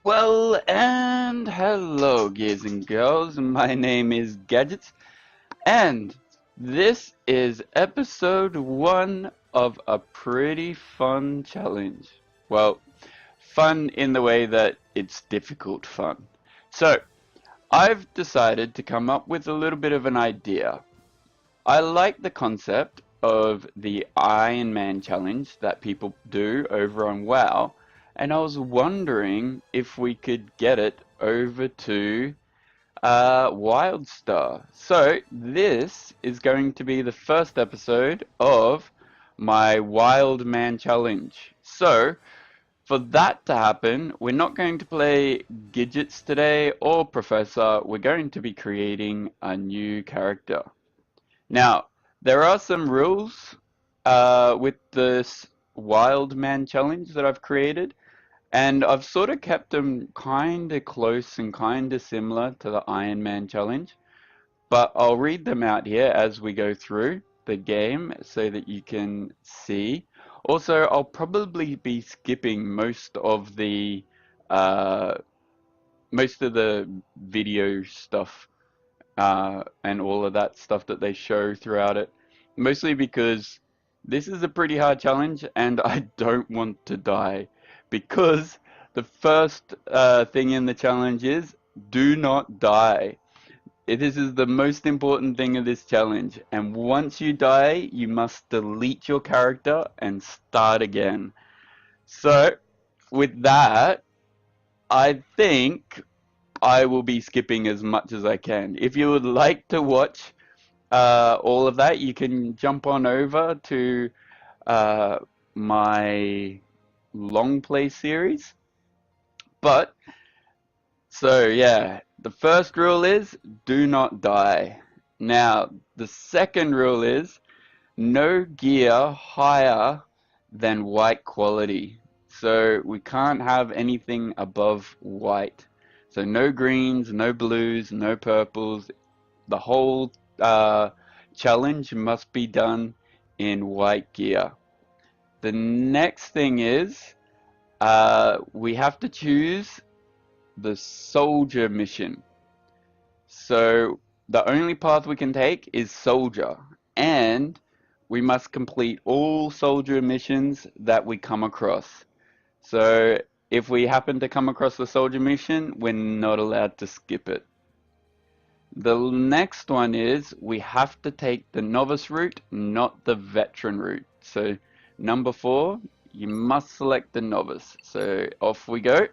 Well, and hello, guys and girls. My name is Gadgets, and this is episode one of a pretty fun challenge. Well, fun in the way that it's difficult fun. So, I've decided to come up with a little bit of an idea. I like the concept of the Ironman challenge that people do over on WoW, and I was wondering if we could get it over to Wildstar. So this is going to be the first episode of my Wildman challenge. So for that to happen, we're not going to play Gidgets today or Professor. We're going to be creating a new character. Now, there are some rules with this Wild Man challenge that I've created, and I've sort of kept them kind of close and kind of similar to the Iron Man challenge, but I'll read them out here as we go through the game so that you can see. Also, I'll probably be skipping uh, most of the video stuff and all of that stuff that they show throughout it. Mostly because this is a pretty hard challenge and I don't want to die. Because the first thing in the challenge is do not die. This is the most important thing of this challenge. And once you die, you must delete your character and start again. So, with that, I think I will be skipping as much as I can. If you would like to watch all of that, you can jump on over to uh, my long play series. But, so yeah, the first rule is do not die. Now, the second rule is no gear higher than white quality. So we can't have anything above white. So no greens, no blues, no purples. The whole uh, challenge must be done in white gear. The next thing is we have to choose the soldier mission. So the only path we can take is soldier, and we must complete all soldier missions that we come across. So if we happen to come across the soldier mission, we're not allowed to skip it. The next one is we have to take the novice route, not the veteran route. So number 4, you must select the novice. So off we go.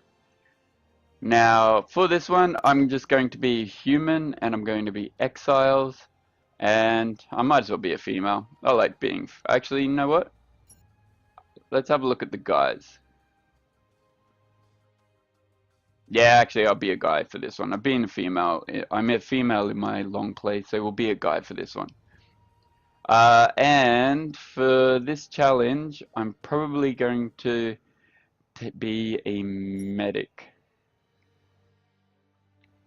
Now for this one, I'm just going to be human and I'm going to be exiles. And I might as well be a female. I like being... Actually, you know what? Let's have a look at the guys. Yeah, actually, I'll be a guy for this one. I've been a female. I'm a female in my long play, so we'll be a guy for this one. And for this challenge, I'm probably going to be a medic.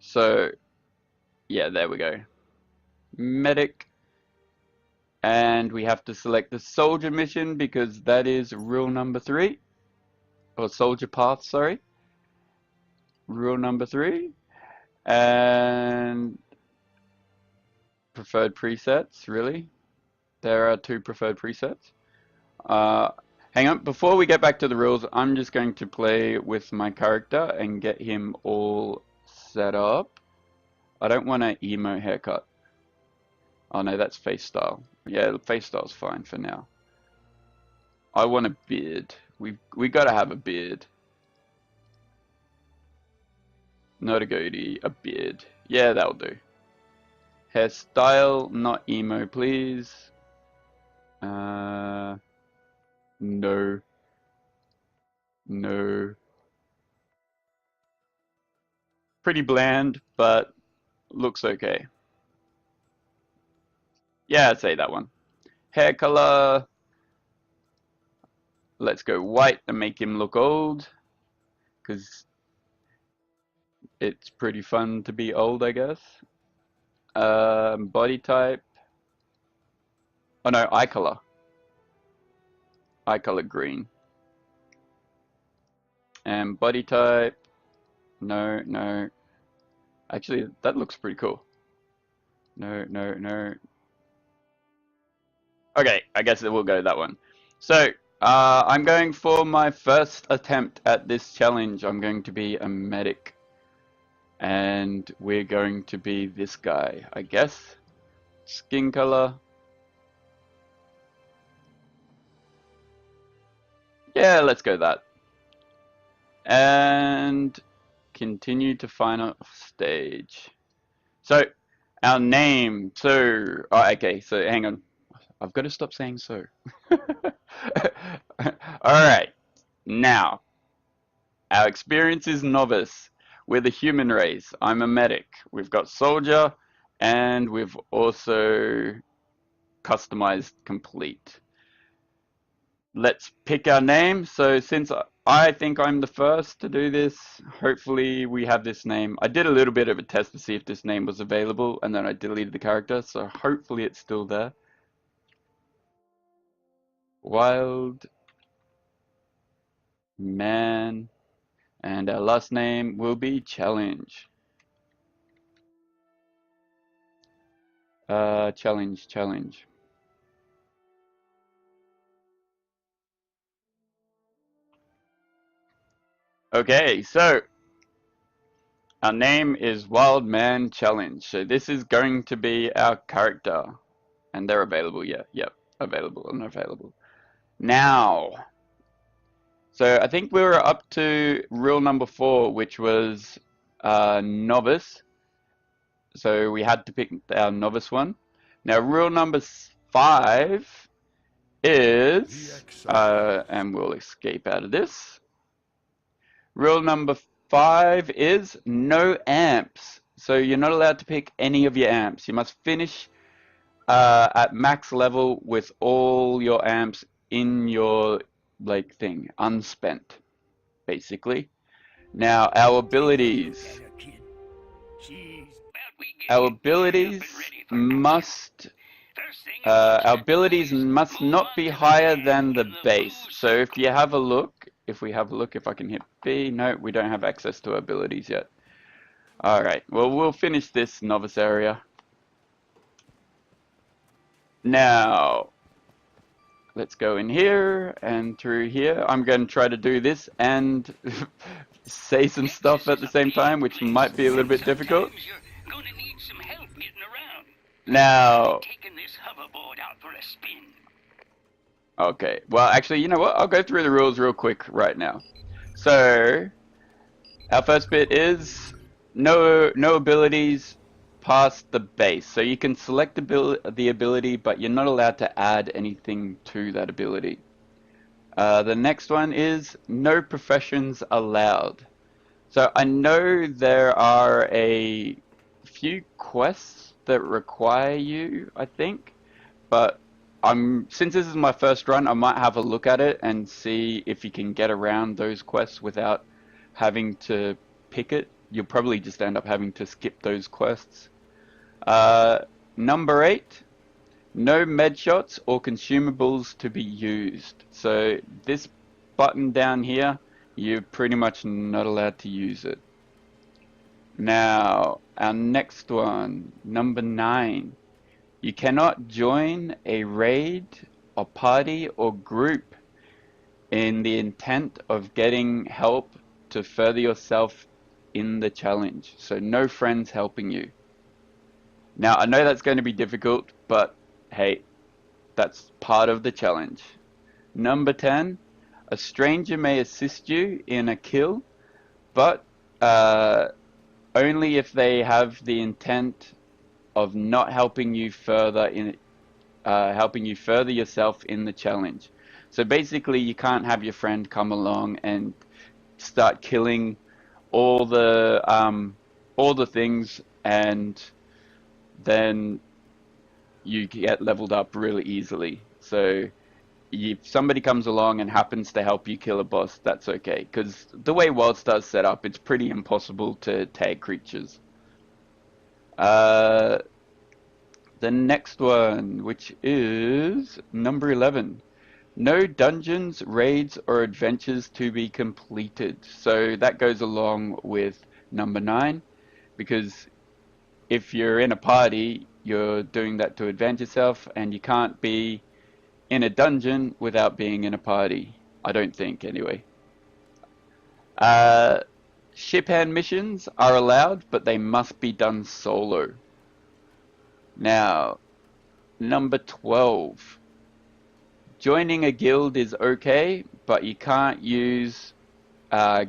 So, yeah, there we go. Medic. And we have to select the soldier mission because that is rule number 3. Or soldier path, sorry. Rule number 3. And preferred presets, really. There are 2 preferred presets. Uh, Hang on, before we get back to the rules, I'm just going to play with my character and get him all set up. I don't want an emo haircut. Oh no, that's face style. Yeah, face style's fine for now. I want a beard. We gotta have a beard. Not a goatee, a beard. Yeah, that'll do. Hairstyle, not emo, please. No. No. Pretty bland, but looks okay. Yeah, I'd say that one. Hair color. Let's go white and make him look old. Because it's pretty fun to be old, I guess. Body type. Oh no, eye color. Eye color green. And body type. No, no. Actually, that looks pretty cool. No, no, no. Okay, I guess it will go that one. So, I'm going for my first attempt at this challenge. I'm going to be a medic. And we're going to be this guy, I guess. Skin color. Yeah, let's go that. And continue to final stage. So, our name. So, oh, okay, so hang on. I've got to stop saying so. Alright, now, our experience is novice. We're the human race. I'm a medic. We've got soldier, and we've also customized complete. Let's pick our name. So since I think I'm the first to do this, hopefully we have this name. I did a little bit of a test to see if this name was available, and then I deleted the character, so hopefully it's still there. Wildman, and our last name will be Challenge. Challenge. Okay, so our name is Wildman Challenge. So this is going to be our character. And they're available, yeah. Yep, available and available. Now, so I think we were up to rule number 4, which was novice. So we had to pick our novice one. Now, rule number 5 is, and we'll escape out of this. Rule number 5 is no amps. So you're not allowed to pick any of your amps. You must finish at max level with all your amps in your like thing, unspent, basically. Now our abilities. Our abilities must not be higher than the base. So if you have a look, if I can hit B, no, we don't have access to abilities yet. Alright, well, we'll finish this novice area. Now, let's go in here and through here. I'm going to try to do this and say some stuff at the same time, which might be a little bit difficult. Now, okay, well, actually, you know what? I'll go through the rules real quick right now. So, our first bit is no abilities past the base. So you can select the ability, but you're not allowed to add anything to that ability. The next one is no professions allowed. So I know there are a few quests that require you, I think, but since this is my first run, I might have a look at it and see if you can get around those quests without having to pick it. You'll probably just end up having to skip those quests. Number 8, no med shots or consumables to be used. So this button down here, you're pretty much not allowed to use it. Now, our next one, number 9. You cannot join a raid, a party, or group in the intent of getting help to further yourself in the challenge. So no friends helping you. Now, I know that's going to be difficult, but hey, that's part of the challenge. Number 10, a stranger may assist you in a kill, but only if they have the intent of not helping you further yourself in the challenge. So basically, you can't have your friend come along and start killing all the things, and then you get leveled up really easily. So if somebody comes along and happens to help you kill a boss, that's okay, because the way Wildstar's set up, it's pretty impossible to tag creatures. The next one, which is number 11. No dungeons, raids, or adventures to be completed. So that goes along with number 9, because if you're in a party, you're doing that to advance yourself, and you can't be in a dungeon without being in a party. I don't think, anyway. Uh, Ship hand missions are allowed, but they must be done solo. Now, number 12. Joining a guild is okay, but you can't use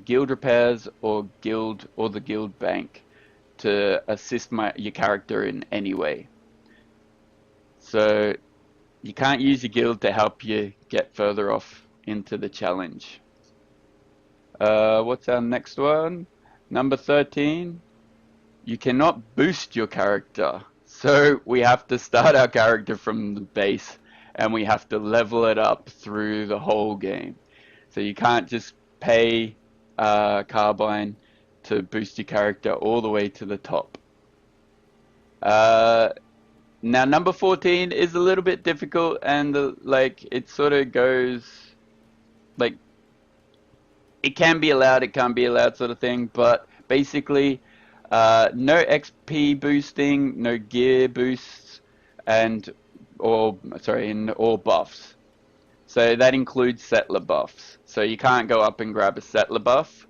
guild repairs or the guild bank to assist your character in any way. So you can't use your guild to help you get further off into the challenge. What's our next one? Number 13. You cannot boost your character. So we have to start our character from the base, and we have to level it up through the whole game. So you can't just pay Carbine to boost your character all the way to the top. Now number 14 is a little bit difficult, and it sort of goes like, it can be allowed, it can't be allowed sort of thing, but basically no XP boosting, no gear boosts, or buffs. So that includes settler buffs. So you can't go up and grab a settler buff.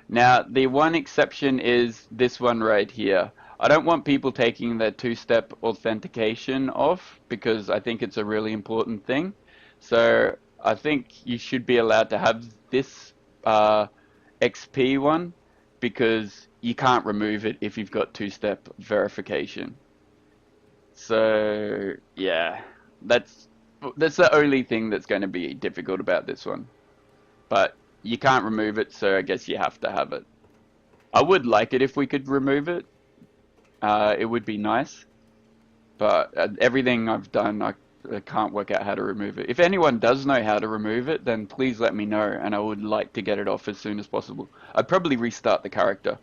Now the one exception is this one right here. I don't want people taking their 2-step authentication off, because I think it's a really important thing. So I think you should be allowed to have this XP one, because you can't remove it if you've got 2-step verification. So yeah, that's the only thing that's going to be difficult about this one. But you can't remove it, so I guess you have to have it. I would like it if we could remove it. It would be nice, but everything I've done, I can't work out how to remove it. If anyone does know how to remove it, then please let me know, and I would like to get it off as soon as possible. I'd probably restart the character.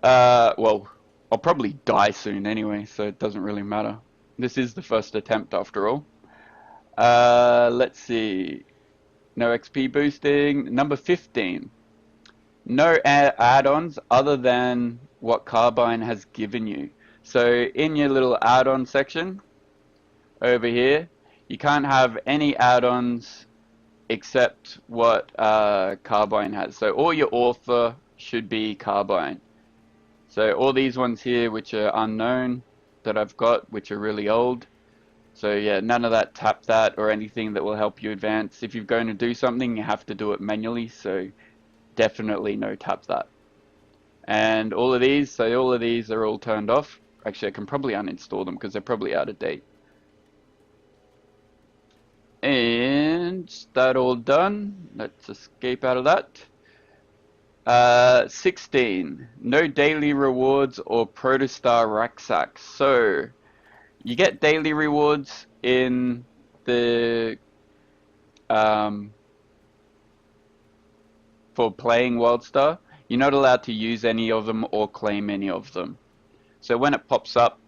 Well, I'll probably die soon anyway, so it doesn't really matter. This is the first attempt after all. Let's see. No XP boosting. Number 15. No add-ons other than what Carbine has given you. So in your little add-on section over here, you can't have any add-ons except what Carbine has. So all your author should be Carbine. So all these ones here, which are unknown, that I've got, which are really old. So yeah, none of that tap that or anything that will help you advance. If you're going to do something, you have to do it manually, so definitely no tap that. And all of these are all turned off. Actually, I can probably uninstall them because they're probably out of date. And that all done. Let's escape out of that. 16. No daily rewards or Protostar rucksacks. So you get daily rewards in the for playing Wildstar. You're not allowed to use any of them or claim any of them. So when it pops up,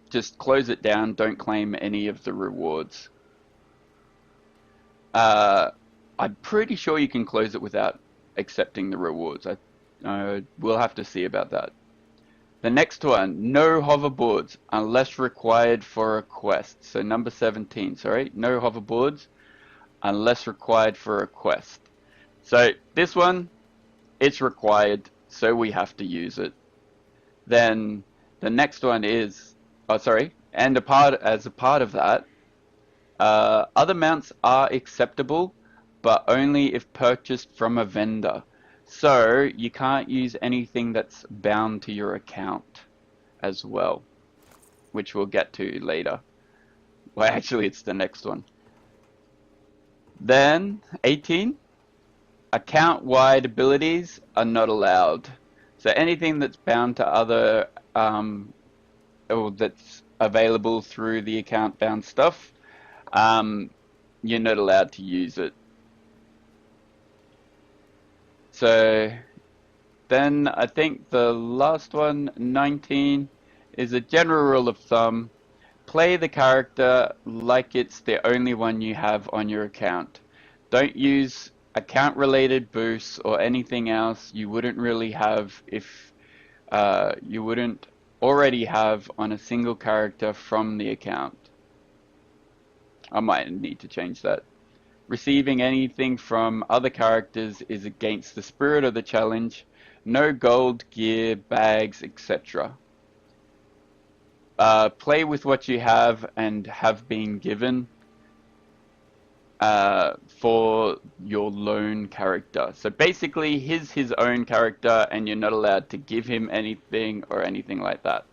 just close it down. Don't claim any of the rewards. I'm pretty sure you can close it without accepting the rewards. We'll have to see about that. The next one, no hoverboards unless required for a quest. So number 17, sorry, no hoverboards unless required for a quest. So this one, it's required, so we have to use it. Then the next one is, and as a part of that, other mounts are acceptable, but only if purchased from a vendor. So you can't use anything that's bound to your account as well, which we'll get to later. Well, actually, it's the next one. Then 18, account-wide abilities are not allowed. So anything that's bound to other, or that's available through the account-bound stuff, you're not allowed to use it. So then I think the last one, 19, is a general rule of thumb. Play the character like it's the only one you have on your account. Don't use account related boosts or anything else you wouldn't really have if you wouldn't already have on a single character from the account. I might need to change that. Receiving anything from other characters is against the spirit of the challenge. No gold, gear, bags, etc. Play with what you have and have been given for your lone character. So basically, he's his own character and you're not allowed to give him anything or anything like that.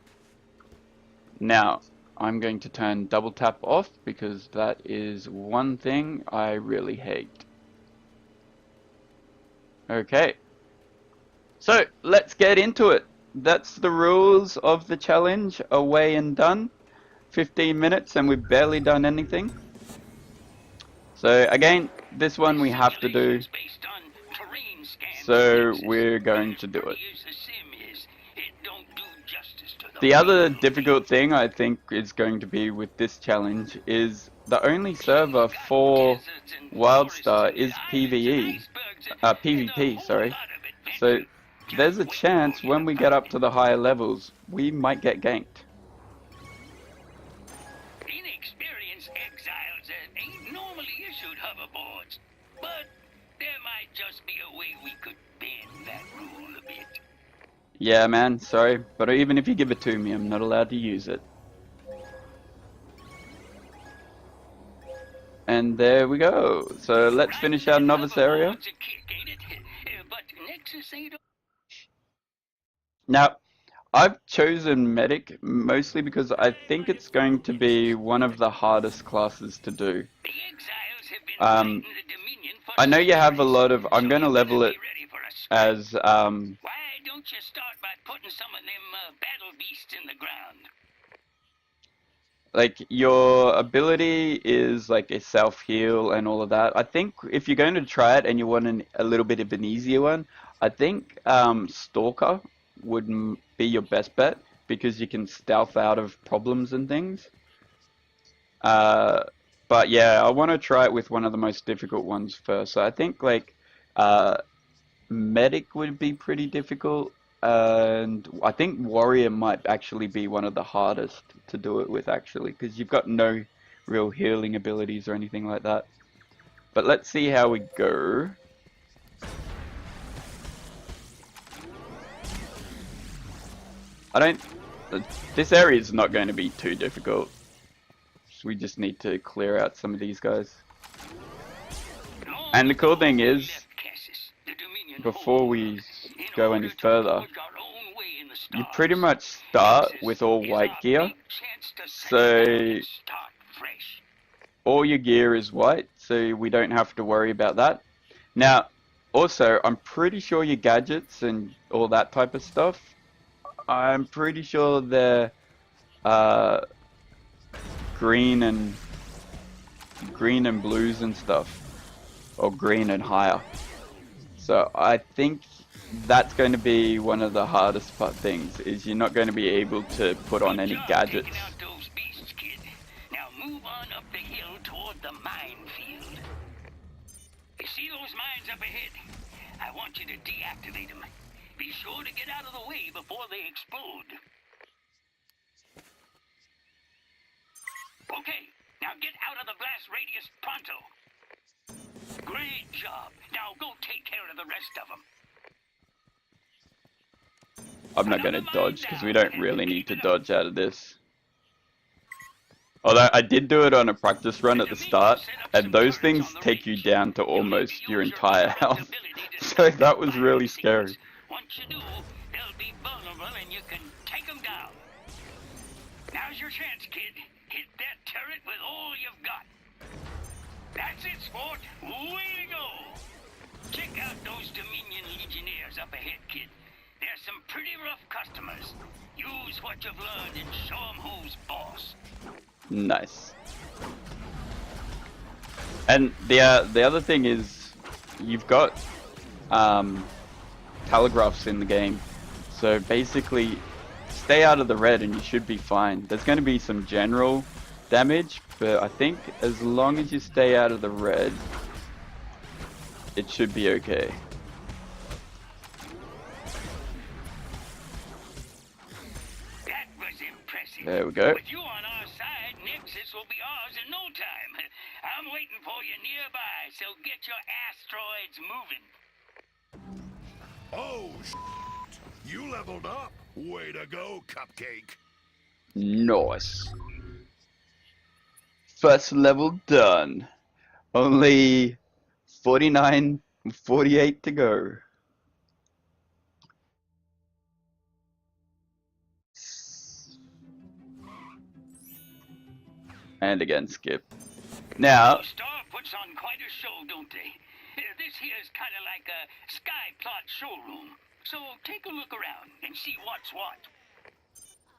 Now, I'm going to turn double tap off because that is one thing I really hate. Okay. So, let's get into it. That's the rules of the challenge, away and done. 15 minutes and we've barely done anything. So again, this one we have to do. So we're going to do it. The other difficult thing I think is going to be with this challenge is the only server for Wildstar is PvP, sorry. So there's a chance when we get up to the higher levels, we might get ganked. Inexperienced exiles ain't normally issued hoverboards, but there might just be a way we could bend that rule a bit. Yeah, man, sorry, but even if you give it to me, I'm not allowed to use it. And there we go. So let's finish our novice area. Now, I've chosen medic mostly because I think it's going to be one of the hardest classes to do. I know you have a lot of... I'm going to level it as... Why don't you start by putting some of them battle beasts in the ground? Like, your ability is like a self-heal and all of that. I think if you're going to try it and you want a little bit of an easier one, I think Stalker would be your best bet because you can stealth out of problems and things. But yeah, I want to try it with one of the most difficult ones first. So I think like Medic would be pretty difficult. And I think Warrior might actually be one of the hardest to do it with, actually, because you've got no real healing abilities or anything like that. But let's see how we go. This area is not going to be too difficult. We just need to clear out some of these guys. And the cool thing is, before we go any further, you pretty much start with all white gear. So all your gear is white, so we don't have to worry about that. Now, also, I'm pretty sure your gadgets and all that type of stuff, I'm pretty sure they're green and blues and stuff, or green and higher. So I think that's going to be one of the hardest things, is you're not going to be able to put on any gadgets. Now move on up the hill toward the minefield. You see those mines up ahead? I want you to deactivate them. Be sure to get out of the way before they explode. Okay, now get out of the blast radius pronto. Great job. Now go take care of the rest of them. I'm not going to dodge because we don't really need to dodge out of this. Although I did do it on a practice run at the start, and those things take you down to almost your entire health. So that was really scary. Once you do, they'll be vulnerable and you can take them down. Now's your chance, kid. Hit that turret with all you've got. That's it, sport. Way to go. Check out those Dominion Legionnaires up ahead, kid. They're some pretty rough customers. Use what you've learned and show them who's boss. Nice. And the other thing is, you've got telegraphs in the game. So basically, stay out of the red and you should be fine. There's going to be some general damage, but I think as long as you stay out of the red, it should be okay. That was impressive. There we go. With you on our side, Nexus will be ours in no time. I'm waiting for you nearby, so get your asteroids moving. Oh, you leveled up. Way to go, Cupcake. Nice. First level done. Only 49, 48 to go. And again, skip. Now, Star puts on quite a show, don't they? This here's kind of like a sky plot showroom. So take a look around and see what's what.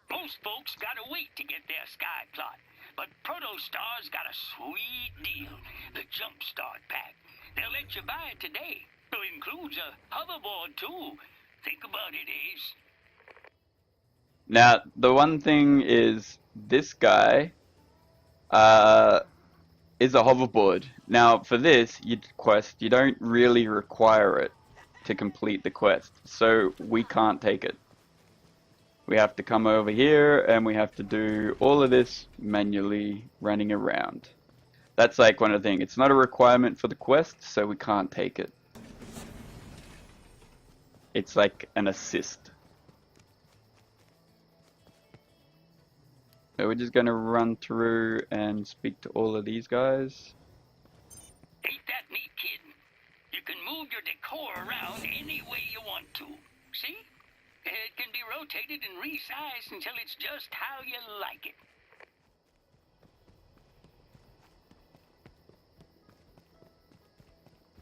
Most folks gotta wait to get their sky plot, but Protostar's got a sweet deal, the Jumpstart Pack. They'll let you buy it today. It includes a hoverboard, too. Think about it, Ace. now the one thing is this guy is a hoverboard. Now for this quest, you don't really require it to complete the quest, so we can't take it. We have to come over here and we have to do all of this manually running around. That's like one of the things. It's not a requirement for the quest, so we can't take it. It's like an assist. So we're just going to run through and speak to all of these guys. Ain't that neat, kid? You can move your decor around any way you want to. See? It can be rotated and resized until it's just how you like it.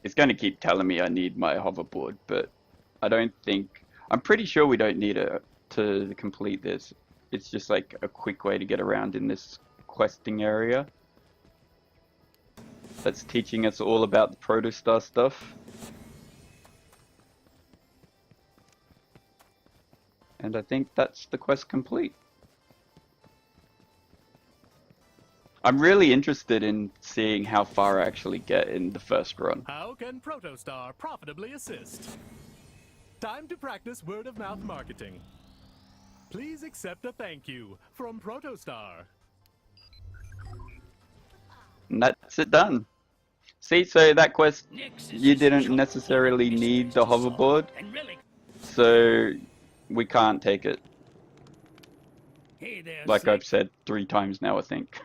It's going to keep telling me I need my hoverboard, but I don't think... I'm pretty sure we don't need it to complete this. It's just like a quick way to get around in this questing area. That's teaching us all about the Protostar stuff. And I think that's the quest complete. I'm really interested in seeing how far I actually get in the first run. How can Protostar profitably assist? Time to practice word-of-mouth marketing. Please accept a thank you from Protostar. And that's it done. See, so that quest, you didn't necessarily need the hoverboard, so we can't take it. Hey there, Like Slick. I've said 3 times now, I think.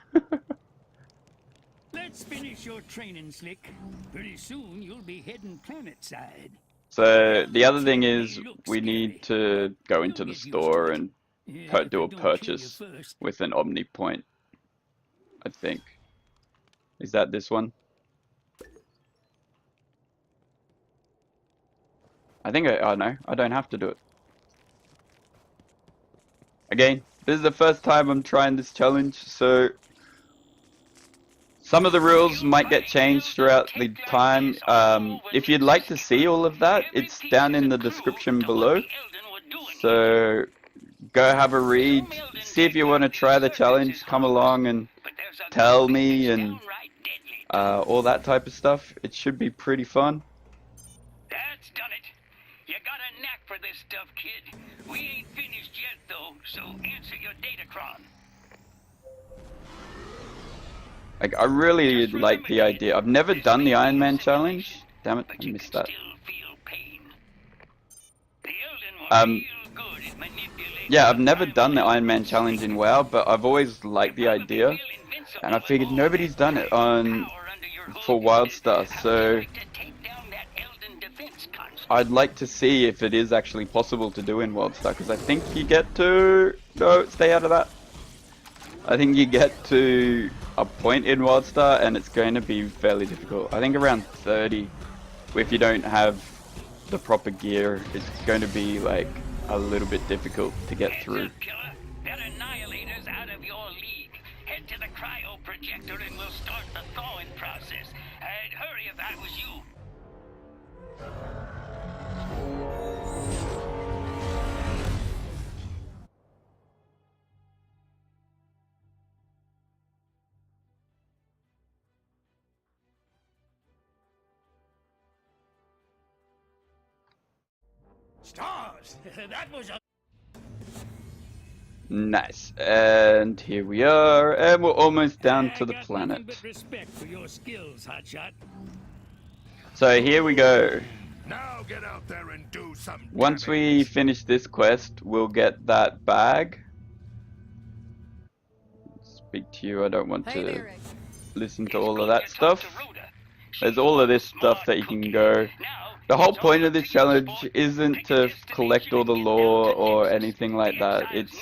Let's finish your training, Slick. Pretty soon you'll be heading planet side. So the other thing is we need to go into the store and do a purchase with an Omni point, I think. Is that this one? I think oh no, I don't have to do it. Again, this is the first time I'm trying this challenge, so some of the rules might get changed throughout the time. If you'd like to see all of that, it's down in the description below. So go have a read, see if you want to try the challenge, come along and tell me and all that type of stuff. It should be pretty fun. That's done it. You got a knack for this stuff, kid. We ain't finished yet, though, so answer your datacron. Like, I really like the idea. I've never done the Ironman challenge. Damn it, I missed that. Yeah, I've never done the Ironman challenge in WoW, but I've always liked the idea. And I figured nobody's done it for Wildstar, so I'd like to see if it is actually possible to do in Wildstar, because I think you get to... No, stay out of that. I think you get to a point in Wildstar and it's going to be fairly difficult. I think around 30, if you don't have the proper gear, it's going to be like a little bit difficult to get through. That annihilator's out of your league. Head to the cryo projector and we'll start the thawing process. I'd hurry if I was you. Stars! That was a... Nice. And here we are, and we're almost down to the I got planet. nothing but respect for your skills, Hotshot. So here we go. Now get out there and do some Once we damage. finish this quest, we'll get that bag. Speak to you, I don't want Hey to there, Rick. listen to all of that stuff. There's all of this stuff that you can go. The whole point of this challenge isn't to collect all the lore or anything like that. It's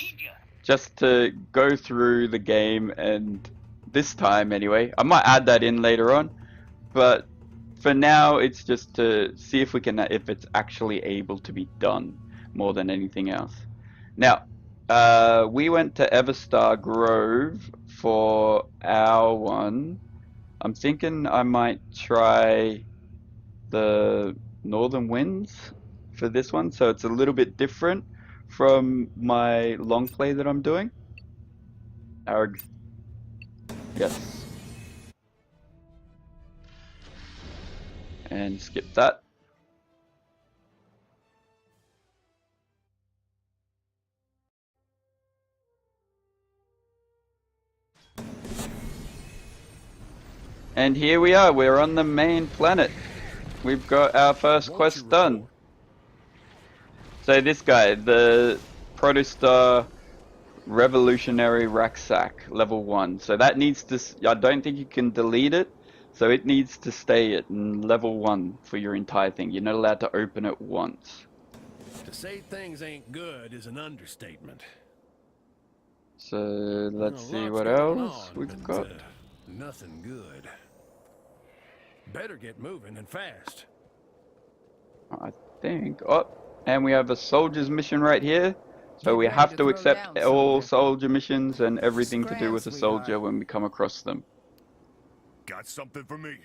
just to go through the game, and this time anyway. I might add that in later on, but for now it's just to see if we can, if it's actually able to be done more than anything else. Now, we went to Everstar Grove for our one. I'm thinking I might try the Northern Winds for this one, so it's a little bit different from my long play that I'm doing. Arg. Yes. And skip that. And here we are, we're on the main planet. We've got our first quest done. So this guy, the Protostar Revolutionary Rucksack, level 1. So that needs to, I don't think you can delete it. So it needs to stay at level 1 for your entire thing. You're not allowed to open it once. To say things ain't good is an understatement. So let's see Lots what going else on, we've but, got. Nothing good. Better get moving and fast. I think. Oh, and we have a soldier's mission right here. So Get we ready have to to throw accept down, all soldier. soldier missions and everything to do Scram, with a sweetheart. soldier when we come across them. Got something for me?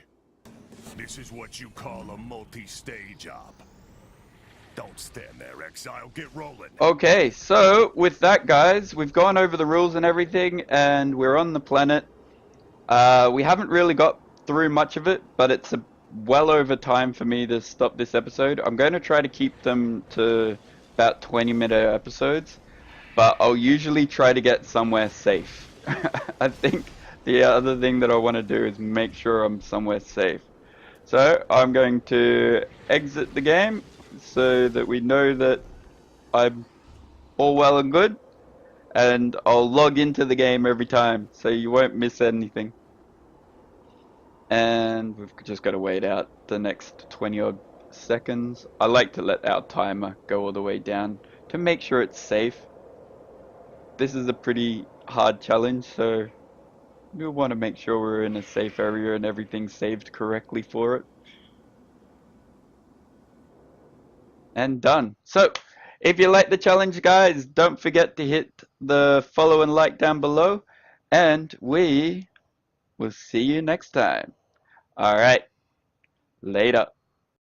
This is what you call a multi-stage job. Don't stand there, Exile. Get rolling. Okay, so with that, guys, we've gone over the rules and everything, and we're on the planet. We haven't really got through much of it, but it's well over time for me to stop this episode. I'm going to try to keep them to about 20-minute episodes, but I'll usually try to get somewhere safe. I think the other thing that I want to do is make sure I'm somewhere safe. So I'm going to exit the game so that we know that I'm all well and good, and I'll log into the game every time so you won't miss anything. And we've just got to wait out the next 20 odd seconds. I like to let our timer go all the way down to make sure it's safe. This is a pretty hard challenge, so we'll want to make sure we're in a safe area and everything's saved correctly for it. And done. So, if you like the challenge, guys, don't forget to hit the follow and like down below, and we will see you next time. Alright, later.